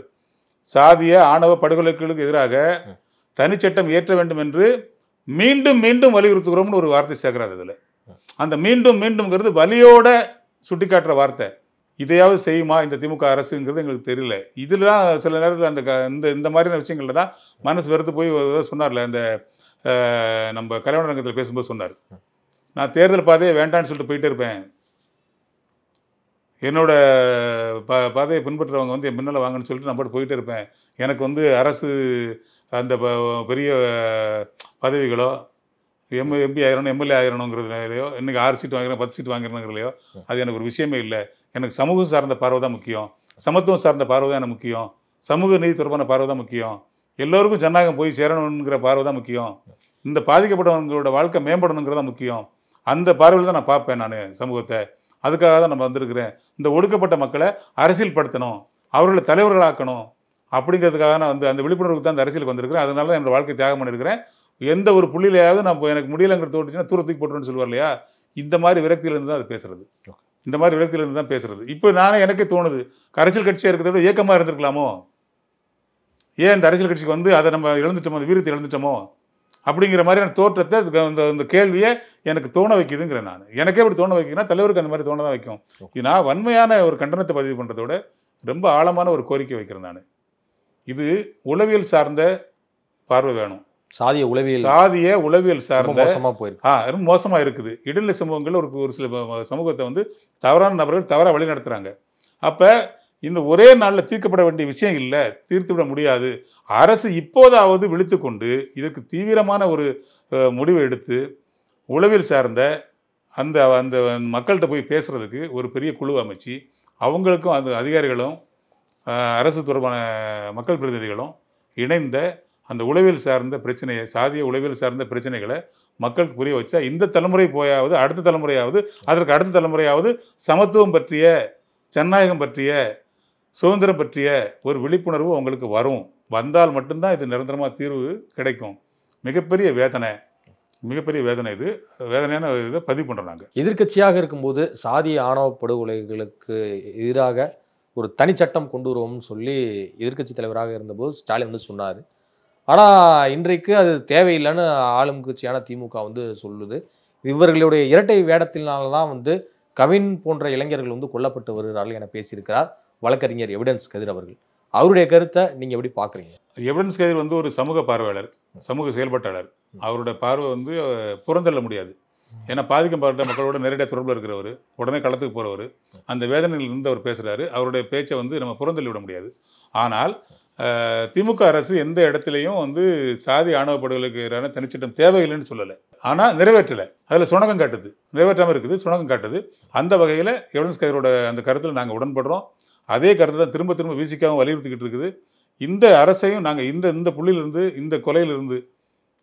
சாதிய ஆணவ படுகொலைகளுக்கு எதிராக தனிச்சட்டம் இயற்ற வேண்டும் என்று மீண்டும் மீண்டும் வலியுறுத்துகிறோம்னு ஒரு வார்த்தை சேர்க்கிறார். இதில் அந்த மீண்டும் மீண்டும்ங்கிறது வலியோட சுட்டி காட்டுற வார்த்தை. இதையாவது செய்யுமா இந்த திமுக அரசுங்கிறது எங்களுக்கு தெரியல. இதில் தான் சில நேரத்தில் அந்த இந்த மாதிரியான விஷயங்கள்ல தான் மனசு வெறுத்து போய் சொன்னார்ல, அந்த நம்ம கல்யாண ரங்கத்தில் பேசும்போது சொன்னார், நான் தேர்தல் பாதையை வேண்டான்னு சொல்லிட்டு போயிட்டே இருப்பேன், என்னோட பாதையை பின்பற்றுறவங்க வந்து என் முன்னால் வாங்கன்னு சொல்லிட்டு நான் போயிட்டே இருப்பேன். எனக்கு வந்து அரசு அந்த பெரிய பதவிகளோ எம்பி ஆயிரணும் எம்எல்ஏ ஆயிரணுங்கிறதுலையோ, இன்றைக்கி 6 சீட் வாங்கிறேன் 10 சீட் வாங்கிறேங்கிறதுலையோ அது எனக்கு ஒரு விஷயமே இல்லை. எனக்கு சமூகம் சார்ந்த பார்வை தான் முக்கியம், சமத்துவம் சார்ந்த பார்வை தான் எனக்கு முக்கியம், சமூக நீதி தொடர்பான பார்வை தான் முக்கியம், எல்லோருக்கும் ஜனநாயகம் போய் சேரணுங்கிற பார்வை தான் முக்கியம், இந்த பாதிக்கப்பட்டவங்களோட வாழ்க்கை மேம்படணுங்கிறதா முக்கியம். அந்த பார்வையில் தான் நான் பார்ப்பேன் நான் சமூகத்தை. அதுக்காக தான் நம்ம வந்திருக்கிறேன். இந்த ஒடுக்கப்பட்ட மக்களை அரசியல் படுத்தணும், அவர்களை தலைவர்களாக்கணும் அப்படிங்கிறதுக்காக நான் வந்து அந்த விழிப்புணர்வுக்கு தான் அந்த அரசியலுக்கு வந்திருக்கிறேன். அதனால தான் என்னோட வாழ்க்கை தியாகம் பண்ணியிருக்கிறேன். எந்த ஒரு புள்ளியிலையாவது நான் எனக்கு முடியலைங்கிற தோட்டுச்சுன்னா தூரத்துக்கு போட்டுருன்னு சொல்லுவார் இல்லையா, இந்த மாதிரி விரக்தியிலேருந்து தான் அது பேசுறது, இந்த மாதிரி விரக்தியிலேருந்து தான் பேசுறது. இப்போ நானே எனக்கே தோணுது, அரசியல் கட்சியாக இருக்கிறத விட இயக்கமாக இருந்திருக்கலாமோ, ஏன் இந்த அரசியல் கட்சிக்கு வந்து அதை நம்ம இழந்துட்டோமோ, அந்த வீரத்தை இழந்துட்டோமோ அப்படிங்கிற மாதிரியான தோற்றத்தை அந்த கேள்வியை எனக்கு தோண வைக்குதுங்கிறேன். நான் எனக்கே இப்படி தோண வைக்கிறேன்னா தலைவருக்கு அந்த மாதிரி தோண தான் வைக்கும். நான் வன்மையான ஒரு கண்டனத்தை பதிவு பண்ணுறதோட ரொம்ப ஆழமான ஒரு கோரிக்கை வைக்கிறேன். நான் இது உளவியல் சார்ந்த பார்வை வேணும். சாதிய உளவியல் சார்ந்த ரொம்ப மோசமாக இருக்குது. இடைநிலை சமூகங்கள் ஒரு சில சமூகத்தை வந்து தவறான நபர்கள் தவறாக வழி நடத்துகிறாங்க. அப்போ இந்த ஒரே நாளில் தீர்க்கப்பட வேண்டிய விஷயம் இல்லை, தீர்த்துவிட முடியாது. அரசு இப்போதாவது விழித்து கொண்டு இதற்கு தீவிரமான ஒரு முடிவை எடுத்து உளவியல் சார்ந்த அந்த அந்த மக்கள்கிட்ட போய் பேசுகிறதுக்கு ஒரு பெரிய குழு அமைச்சு, அவங்களுக்கும் அந்த அதிகாரிகளும் அரசு தொடர்பான மக்கள் பிரதிநிதிகளும் இணைந்த அந்த உளவியல் சார்ந்த பிரச்சனையை, சாதிய உளவியல் சார்ந்த பிரச்சனைகளை மக்களுக்கு புரிய வச்சா இந்த தலைமுறை போயாவது அடுத்த தலைமுறையாவது அதற்கு அடுத்த தலைமுறையாவது சமத்துவம் பற்றிய, ஜனநாயகம் பற்றிய, சுதந்திரம் பற்றிய ஒரு விழிப்புணர்வு அவங்களுக்கு வரும். வந்தால் மட்டும்தான் இது நிரந்தரமாக தீர்வு கிடைக்கும். மிகப்பெரிய வேதனை இது, வேதனையான இதை பதிவு பண்ணுறோம். நாங்கள்
எதிர்க்கட்சியாக இருக்கும்போது சாதிய ஆணவ படுகொலைகளுக்கு எதிராக ஒரு தனிச்சட்டம் கொண்டு வருவோம்னு சொல்லி எதிர்க்கட்சி தலைவராக இருந்தபோது ஸ்டாலின் வந்து சொன்னார். ஆனால் இன்றைக்கு அது தேவையில்லைன்னு ஆளும் கட்சியான திமுக வந்து சொல்லுது. இவர்களுடைய இரட்டை வேடத்தினால்தான் வந்து கவின் போன்ற இளைஞர்கள் வந்து கொல்லப்பட்டு வருகிறார்கள் என பேசியிருக்கிறார் வழக்கறிஞர் எவிடன்ஸ் கதிர் அவர்கள். அவருடைய கருத்தை நீங்கள் எப்படி பார்க்குறீங்க?
எவிடன்ஸ் கதிர் வந்து ஒரு சமூக பார்வையாளர், சமூக செயல்பாட்டாளர். அவருடைய பார்வை வந்து புறந்தள்ள முடியாது. ஏன்னா பாதிக்கப்பட்ட மக்களோட நேரடியாக தொடர்பில் இருக்கிறவர், உடனே களத்துக்கு போகிறவர், அந்த வேதனையிலிருந்து அவர் பேசுகிறாரு. அவருடைய பேச்சை வந்து நம்ம புறந்தள்ளி விட முடியாது. ஆனால் திமுக அரசு எந்த இடத்துலையும் வந்து சாதி ஆணவ படுகொலைக்கு எதிரான தனிச்சட்டம் தேவையில்லைன்னு சொல்லலை, ஆனால் நிறைவேற்றலை. அதில் சுணக்கம் காட்டுது, நிறைவேற்றாமல் இருக்குது, சுணக்கம் காட்டுது. அந்த வகையில் எவிடன்ஸ் கதிரோட அந்த கருத்தில் நாங்கள் உடன்படுறோம். அதே கருத்தை தான் திரும்ப திரும்ப விசிக்காவும் வலியுறுத்திக்கிட்டு இருக்குது. இந்த அரசையும் நாங்கள் இந்த புள்ளியிலிருந்து, இந்த கொலையிலிருந்து,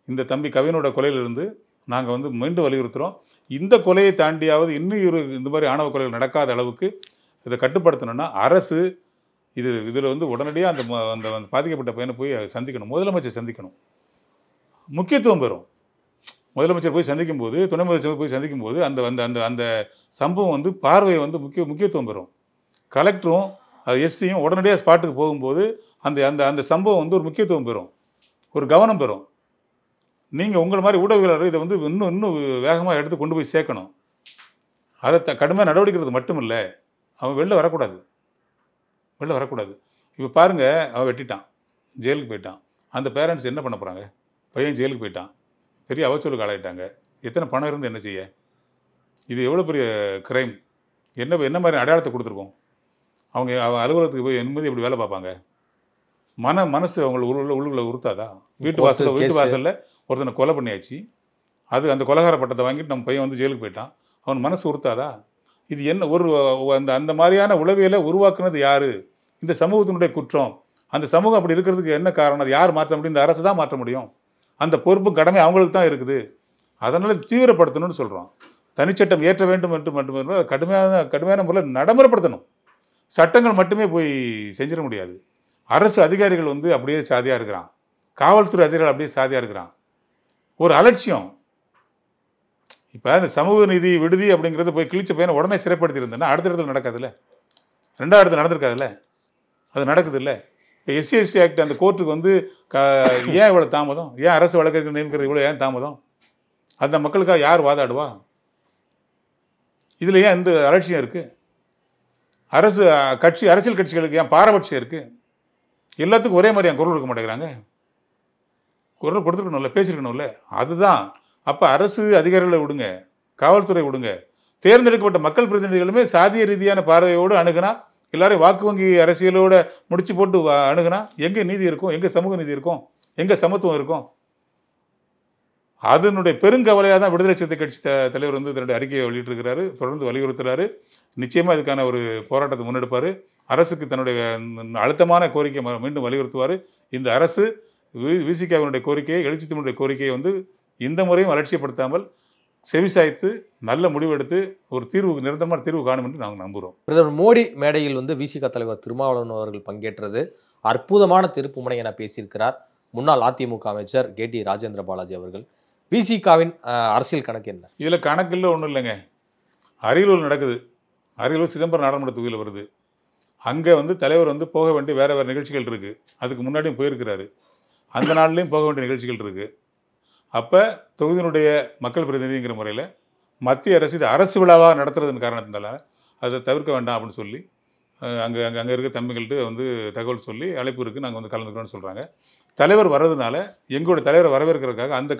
இந்த தம்பி கவினோட கொலையிலிருந்து நாங்கள் வந்து மீண்டும் வலியுறுத்துகிறோம். இந்த கொலையை தாண்டியாவது இன்னும் இந்த மாதிரி ஆணவ கொலைகள் நடக்காத அளவுக்கு இதை கட்டுப்படுத்தணும்னா அரசு இதில் வந்து உடனடியாக அந்த பாதிக்கப்பட்ட பையனை போய் சந்திக்கணும், முதலமைச்சர் சந்திக்கணும், முக்கியத்துவம் பெறும். முதலமைச்சர் போய் சந்திக்கும் போது, துணை முதலமைச்சர் போய் சந்திக்கும் போது அந்த அந்த அந்த சம்பவம் வந்து பார்வை வந்து முக்கியத்துவம் பெறும். கலெக்டரும் எஸ்பியும் உடனடியாக ஸ்பாட்டுக்கு போகும்போது அந்த அந்த அந்த சம்பவம் வந்து ஒரு முக்கியத்துவம் பெறும், ஒரு கவனம் பெறும். நீங்கள் உங்களை மாதிரி ஊடகவியலாளர் இதை வந்து இன்னும் வேகமாக எடுத்து கொண்டு போய் சேர்க்கணும். அதை கடுமையாக நடவடிக்கிறது மட்டும் இல்லை, அவன் வெளில வரக்கூடாது. இப்போ பாருங்கள், அவன் வெட்டிட்டான், ஜெயிலுக்கு போயிட்டான். அந்த பேரண்ட்ஸ் என்ன பண்ண போகிறாங்க? பையன் ஜெயிலுக்கு போயிட்டான், பெரிய அவச்சொலுக்கு ஆளாயிட்டாங்க. எத்தனை பணம் இருந்து என்ன செய்ய? இது எவ்வளோ பெரிய கிரைம்! என்ன மாதிரி அடையாளத்தை கொடுத்துருக்கோம்? அவங்க அலுவலகத்துக்கு போய் நிம்மதி எப்படி வேலை பார்ப்பாங்க? மனசு அவங்களுக்கு உள்ளுக்குள்ள உறுத்தாதா? வீட்டு வாசலில் ஒருத்தனை கொலை பண்ணியாச்சு, அது அந்த கொலைகார பட்டத்தை வாங்கிட்டு நம்ம பையன் வந்து ஜெயிலுக்கு போயிட்டான், அவன் மனசு உறுத்தாதா? இது என்ன ஒரு அந்த மாதிரியான உளவியலை உருவாக்குனது யாரு? இந்த சமூகத்தினுடைய குற்றம். அந்த சமூகம் அப்படி இருக்கிறதுக்கு என்ன காரணம்? அது யார் மாற்ற முடியும்? இந்த அரசு தான் மாற்ற முடியும். அந்த பொறுப்பு கடமை அவங்களுக்கு தான் இருக்குது. அதனால் தீவிரப்படுத்தணும்னு சொல்கிறோம். தனிச்சட்டம் ஏற்ற வேண்டும் என்று மட்டுமே கடுமையான முறையில் நடைமுறைப்படுத்தணும். சட்டங்கள் மட்டுமே போய் செஞ்சிட முடியாது. அரசு அதிகாரிகள் வந்து அப்படியே சாதியாக இருக்கிறான். காவல்துறை அதிகாரிகள் அப்படியே சாதியாக இருக்கிறான். ஒரு அலட்சியம். இப்போ இந்த சமூக நீதி விடுதி அப்படிங்கிறது போய் கிழிச்ச பையனை உடனே சிறைப்படுத்தி இருந்தேன்னா அடுத்த இடத்துல நடக்காதுல்ல, 2வது இடத்துல நடந்திருக்காதுல்ல, அது நடக்குது இல்லை. இப்போ SC/ST ஆக்ட் அந்த கோர்ட்டுக்கு வந்து ஏன் இவ்வளோ தாமதம்? ஏன் அரசு வழக்கறிஞர் நியமிக்கிறது இவ்வளோ ஏன் தாமதம்? அந்த மக்களுக்காக யார் வாதாடுவா? இதில் ஏன் இந்த அலட்சியம் இருக்குது? அரசியல் கட்சிகளுக்கு ஏன் பாரபட்சம் இருக்குது? எல்லாத்துக்கும் ஒரே மாதிரி ஏன் குரல் கொடுக்க மாட்டேங்கிறாங்க? குரல் கொடுத்துருக்கணும்ல, பேசியிருக்கணும்ல. அதுதான். அப்போ அரசு அதிகாரிகளை விடுங்க, காவல்துறை விடுங்க, தேர்ந்தெடுக்கப்பட்ட மக்கள் பிரதிநிதிகளுமே சாதிய ரீதியான பார்வையோடு அணுகுனா, எல்லாரும் வாக்கு வங்கி அரசியலோட முடிச்சு போட்டு அணுகுனா எங்கே நீதி இருக்கும்? எங்கே சமூக நீதி இருக்கும்? எங்கே சமத்துவம் இருக்கும்? அதனுடைய பெருங்கவலையாக தான் விடுதலை சிறுத்தை கட்சி தலைவர் வந்து தன்னுடைய அறிக்கையை வெளியிட்டிருக்கிறாரு. தொடர்ந்து வலியுறுத்துறாரு. நிச்சயமாக இதுக்கான ஒரு போராட்டத்தை முன்னெடுப்பார். அரசுக்கு தன்னுடைய அழுத்தமான கோரிக்கையை மீண்டும் வலியுறுத்துவார். இந்த அரசு விசிகாவினுடைய கோரிக்கையை, எழுச்சி தமிழுடைய கோரிக்கையை வந்து இந்த முறையும் அலட்சியப்படுத்தாமல் செவிசாய்த்து நல்ல முடிவெடுத்து ஒரு நிரந்தரமான தீர்வு காணும் என்று நாங்கள் நம்புகிறோம்.
பிரதமர் மோடி மேடையில் வந்து விசிக தலைவர் திருமாவளவன் அவர்கள் பங்கேற்றது அற்புதமான திருப்புமுனை என பேசியிருக்கிறார் முன்னாள் அதிமுக அமைச்சர் KT ராஜேந்திர பாலாஜி அவர்கள். விசிகாவின் அரசியல் கணக்கு என்ன?
இதில் கணக்கில் ஒன்றும் இல்லைங்க. அரியலூர் நடக்குது. அரியலூர் சிதம்பரம் நாடாளுமன்ற தொகுதியில் வருது. அங்கே வந்து தலைவர் வந்து போக வேண்டிய வேறு நிகழ்ச்சிகள் இருக்குது. அதுக்கு முன்னாடியும் போயிருக்கிறாரு. அந்த நாள்லேயும் போக வேண்டிய நிகழ்ச்சிகள் இருக்குது. அப்போ தொகுதியினுடைய மக்கள் பிரதிநிதிங்கிற முறையில் மத்திய அரசு இது அரசு விழாவாக நடத்துறதுன்னு காரணத்தினால அதை தவிர்க்க வேண்டாம் அப்படின்னு சொல்லி அங்கே இருக்க தம்பிகள்கிட்ட வந்து தகவல் சொல்லி அழைப்பு இருக்குது, நாங்கள் வந்து கலந்துக்கிறோன்னு சொல்கிறாங்க. தலைவர் வர்றதுனால எங்களோட தலைவரை வரவேற்கிறதுக்காக அந்த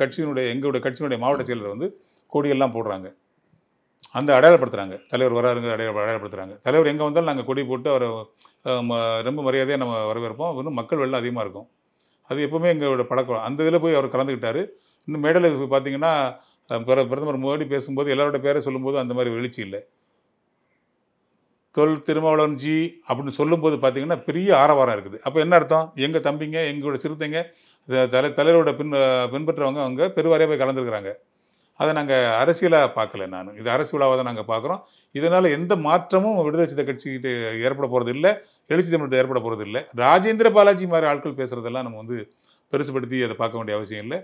எங்களுடைய கட்சியினுடைய மாவட்ட செயலர் வந்து கொடியெல்லாம் போடுறாங்க. அந்த அடையாளப்படுத்துகிறாங்க. தலைவர் வராருங்க அடையாளப்படுத்துகிறாங்க. தலைவர் எங்கே வந்தாலும் நாங்கள் கொடி போட்டு அவரை ரொம்ப மரியாதையாக நம்ம வரவேற்போம். இன்னும் மக்கள் வெள்ளம் அதிகமாக இருக்கும். அது எப்போவுமே எங்களோட பழக்கம். அந்த இதில் போய் அவர் கலந்துக்கிட்டார். இன்னும் மேடையில் பார்த்தீங்கன்னா பிரதமர் மோடி பேசும்போது எல்லாரோட பேரை சொல்லும்போது அந்த மாதிரி எழுச்சி இல்லை. திருமாவளவன் ஜி அப்படின்னு சொல்லும்போது பார்த்தீங்கன்னா பெரிய ஆரவாரம் இருக்குது. அப்போ என்ன அர்த்தம்? எங்கள் தம்பிங்க, எங்களோட சிறுத்தைங்க, தலைவரோட பின்பற்றவங்க அவங்க பெருவாரியாக போய் கலந்துருக்கிறாங்க. அதை நாங்கள் அரசியலாக பார்க்கல. இது அரசு விழாவாக தான் நாங்கள் பார்க்குறோம். இதனால் எந்த மாற்றமும் விடுதலை சிறுத்தை கட்சிக்கிட்ட ஏற்பட போகிறது இல்லை, எழுச்சி தமிழ்கிட்ட ஏற்பட போகிறது இல்லை. ராஜேந்திர பாலாஜி மாதிரி ஆட்கள் பேசுகிறதெல்லாம் நம்ம வந்து பெருசுப்படுத்தி அதை பார்க்க வேண்டிய அவசியம் இல்லை.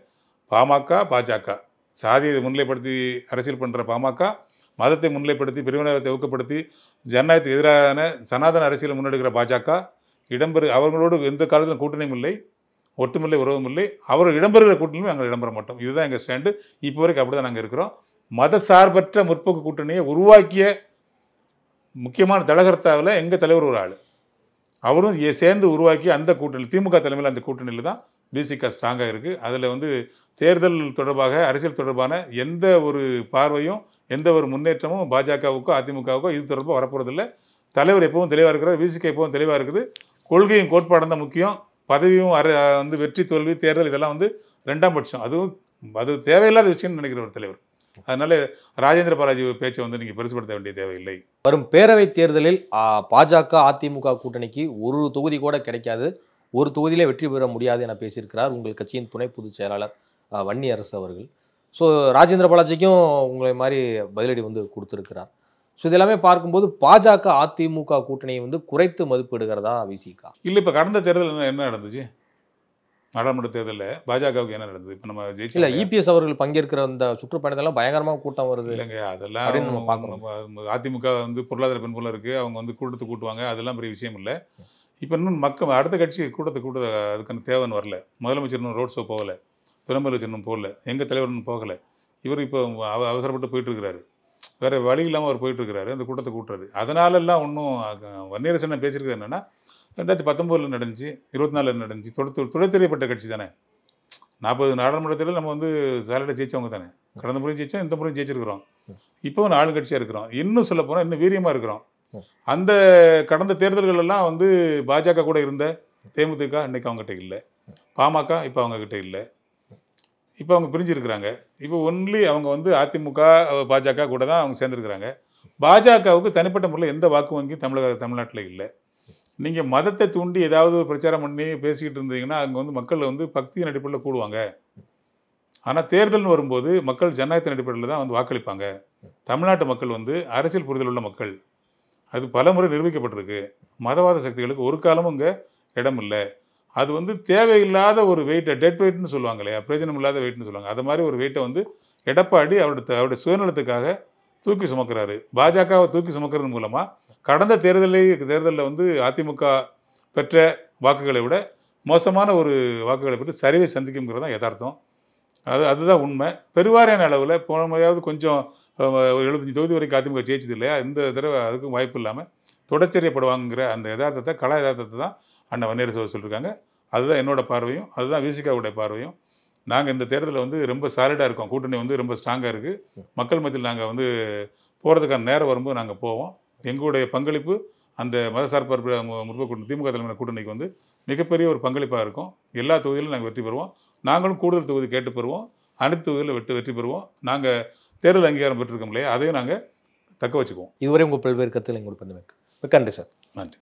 பாமக, பாஜக சாதியை முன்னிலைப்படுத்தி அரசியல் பண்ணுற பாமக, மதத்தை முன்னிலைப்படுத்தி பிரிவினைவாதத்தை ஊக்கப்படுத்தி ஜனநாயகத்துக்கு எதிரான சனாதன அரசியலை முன்னெடுக்கிற பாஜக அவர்களோடு எந்த காலத்திலும் கூட்டணியும் இல்லை, ஒட்டுமில்லை, உறவும் இல்லை. அவர் இடம்பெறுகிற கூட்டணியும் நாங்கள் இடம்பெற மாட்டோம். இதுதான் எங்கள் ஸ்டாண்டு. இப்போ வரைக்கும் அப்படி தான் நாங்கள் இருக்கிறோம். மத சார்பற்ற முற்போக்கு கூட்டணியை உருவாக்கிய முக்கியமான தலகர்த்தாவில் எங்கள் தலைவர் ஒரு ஆள். அவரும் சேர்ந்து உருவாக்கி அந்த கூட்டணி திமுக தலைமையில் அந்த கூட்டணியில் தான் விசிக ஸ்ட்ராங்காக இருக்குது. அதில் வந்து தேர்தல் தொடர்பாக அரசியல் தொடர்பான எந்த ஒரு பார்வையும் எந்த ஒரு முன்னேற்றமும் பாஜகவுக்கோ அதிமுகவுக்கோ இது தொடர்பாக வரப்போகிறதில்லை. தலைவர் எப்பவும் தெளிவாக இருக்கிறார். விசிக எப்பவும் தெளிவாக இருக்குது. கொள்கையும் கோட்பாடும் தான் முக்கியம். பதவியும் வந்து வெற்றி தோல்வி தேர்தல் இதெல்லாம் வந்து 2ஆம் பட்சம். அது தேவையில்லாத விஷயம்னு நினைக்கிற ஒரு தலைவர். அதனால ராஜேந்திர பாலாஜி பேச்சை வந்து நீங்கள் பெருசுப்படுத்த வேண்டிய தேவையில்லை.
வரும் பேரவை தேர்தலில் பாஜக அதிமுக கூட்டணிக்கு ஒரு தொகுதி கூட கிடைக்காது, ஒரு தொகுதியிலே வெற்றி பெற முடியாது என பேசியிருக்கிறார் உங்கள் கட்சியின் துணை பொதுச் செயலாளர் வன்னியரசு அவர்கள். ஸோ ராஜேந்திர பாலாஜிக்கும் உங்களை மாதிரி பதிலடி வந்து கொடுத்துருக்கிறார். ஸோ இதெல்லாமே பார்க்கும்போது பாஜக அதிமுக கூட்டணியை வந்து குறைத்து மதிப்பிடுகிறதா விசிக?
இல்லை, இப்போ கடந்த தேர்தல் என்ன நடந்துச்சு? நாடாளுமன்ற தேர்தலில் பாஜகவுக்கு என்ன நடந்தது? இப்போ நம்ம ஜெயிச்சு
இல்லை, இபிஎஸ் அவர்கள் பங்கேற்கிற அந்த சுற்றுப்பயணத்தெல்லாம் பயங்கரமாக கூட்டம் வருது
இல்லைங்க. அதெல்லாம் நம்ம பார்க்கணும். அதிமுக வந்து பொருளாதார பின்புலம் இருக்குது, அவங்க வந்து கூட்டத்தை கூட்டுவாங்க, அதெல்லாம் பெரிய விஷயம் இல்லை. இப்போ இன்னும் அடுத்த கட்சி கூட்டத்தை அதுக்கான தேவைன்னு வரல. முதலமைச்சர் இன்னும் ரோட் ஷோ போகலை, துணை முதலமைச்சர் இன்னும் போகல, எங்கள் தலைவர் இன்னும் போகலை. இவர் இப்போ அவசரப்பட்டு போயிட்டுருக்கிறாரு. வேறு வழி இல்லாமல் அவர் போயிட்டுருக்கிறாரு அந்த கூட்டத்தை கூட்டுறது. அதனாலெல்லாம் ஒன்றும் வன்னியரசன் பேசியிருக்கிறது என்னென்னா 2019 நடந்துச்சு, 24 நடந்துச்சு. துடைத்தெறியப்பட்ட கட்சி தானே. 40 நாடாளுமன்ற தேர்தல் நம்ம வந்து சாலட்டை ஜெயிச்சவங்க தானே. கடந்த முறையும் ஜெயிச்சோம், இந்த முறையும் ஜெயிச்சிருக்கிறோம். இப்போவும் ஆளுங்கட்சியாக இருக்கிறோம். இன்னும் சொல்ல போனால் இன்னும் வீரியமாக இருக்கிறோம். அந்த கடந்த தேர்தல்கள் எல்லாம் வந்து பாஜக கூட இருந்த தேமுதிக இன்னைக்கு அவங்ககிட்ட இல்லை, பாமக இப்போ அவங்கக்கிட்ட இல்லை, இப்போ அவங்க பிரிஞ்சிருக்கிறாங்க. இப்போ ஒன்லி அவங்க வந்து அதிமுக பாஜக கூட தான் அவங்க சேர்ந்துருக்கிறாங்க. பாஜகவுக்கு தனிப்பட்ட முறையில் எந்த வாக்கு வங்கியும் தமிழ்நாட்டில் இல்லை. நீங்கள் மதத்தை தூண்டி ஏதாவது பிரச்சாரம் பண்ணி பேசிக்கிட்டு இருந்தீங்கன்னா அங்கே வந்து மக்கள் வந்து பக்தியின் அடிப்படையில் கூடுவாங்க. ஆனால் தேர்தல்னு வரும்போது மக்கள் ஜனநாயகத்தின் அடிப்படையில் தான் வந்து வாக்களிப்பாங்க. தமிழ்நாட்டு மக்கள் வந்து அரசியல் புரிதல் உள்ள மக்கள். அது பல முறை நிரூபிக்கப்பட்டிருக்கு. மதவாத சக்திகளுக்கு ஒரு காலமும் இங்கே இடம் இல்லை. அது வந்து தேவையில்லாத ஒரு வெயிட்டை, டெட் வெயிட்னு சொல்லுவாங்க இல்லையா, பிரயோஜனம் இல்லாத வெயிட்னு சொல்லுவாங்க. அது மாதிரி ஒரு வெயிட்டை வந்து எடப்பாடி அவருடைய சுயநலத்துக்காக தூக்கி சுமக்கிறாரு. பாஜகவை தூக்கி சுமக்கிறது மூலமாக கடந்த தேர்தலில் வந்து அதிமுக பெற்ற வாக்குகளை விட மோசமான ஒரு வாக்குகளை பெற்று சரிவை சந்திக்குங்கிறது தான் யதார்த்தம். அதுதான் உண்மை. பெருவாரியான அளவில் போன முறையாவது கொஞ்சம் 75 தொகுதி வரைக்கும் அதிமுக ஜெயிச்சது இல்லையா, இந்த தடவை அதுக்கும் வாய்ப்பு இல்லாமல் தொடச்செறியப்படுவாங்கிற அந்த யதார்த்தத்தை, கலா யதார்த்தத்தை தான் அண்ணன் வன்னியரசு சொல்லியிருக்காங்க. அதுதான் என்னோட பார்வையும், அதுதான் விசிகாவுடைய பார்வையும். நாங்கள் இந்த தேர்தலில் வந்து ரொம்ப சாலிடாக இருக்கோம். கூட்டணி வந்து ரொம்ப ஸ்ட்ராங்காக இருக்குது. மக்கள் மத்தியில் நாங்கள் வந்து போகிறதுக்கான நேரம் வரும்போது நாங்கள் போவோம். எங்களுடைய பங்களிப்பு அந்த மதசார்பற்ற முற்போக்கு திமுக தலைமையிலான கூட்டணிக்கு வந்து மிகப்பெரிய ஒரு பங்களிப்பாக இருக்கும். எல்லா தொகுதியிலும் நாங்கள் வெற்றி பெறுவோம். நாங்களும் கூடுதல் தொகுதி கேட்டு பெறுவோம். அனைத்து தொகுதியில் வெற்றி பெறுவோம். நாங்கள் தேர்தல் அங்கீகாரம் பெற்றிருக்கோம் இல்லையா, அதையும் நாங்கள் தக்க வச்சுக்குவோம்.
இதுவரை உங்கள் பல்வேறு கருத்துக்களை உங்களுக்கு மிக்க நன்றி சார்.
நன்றி.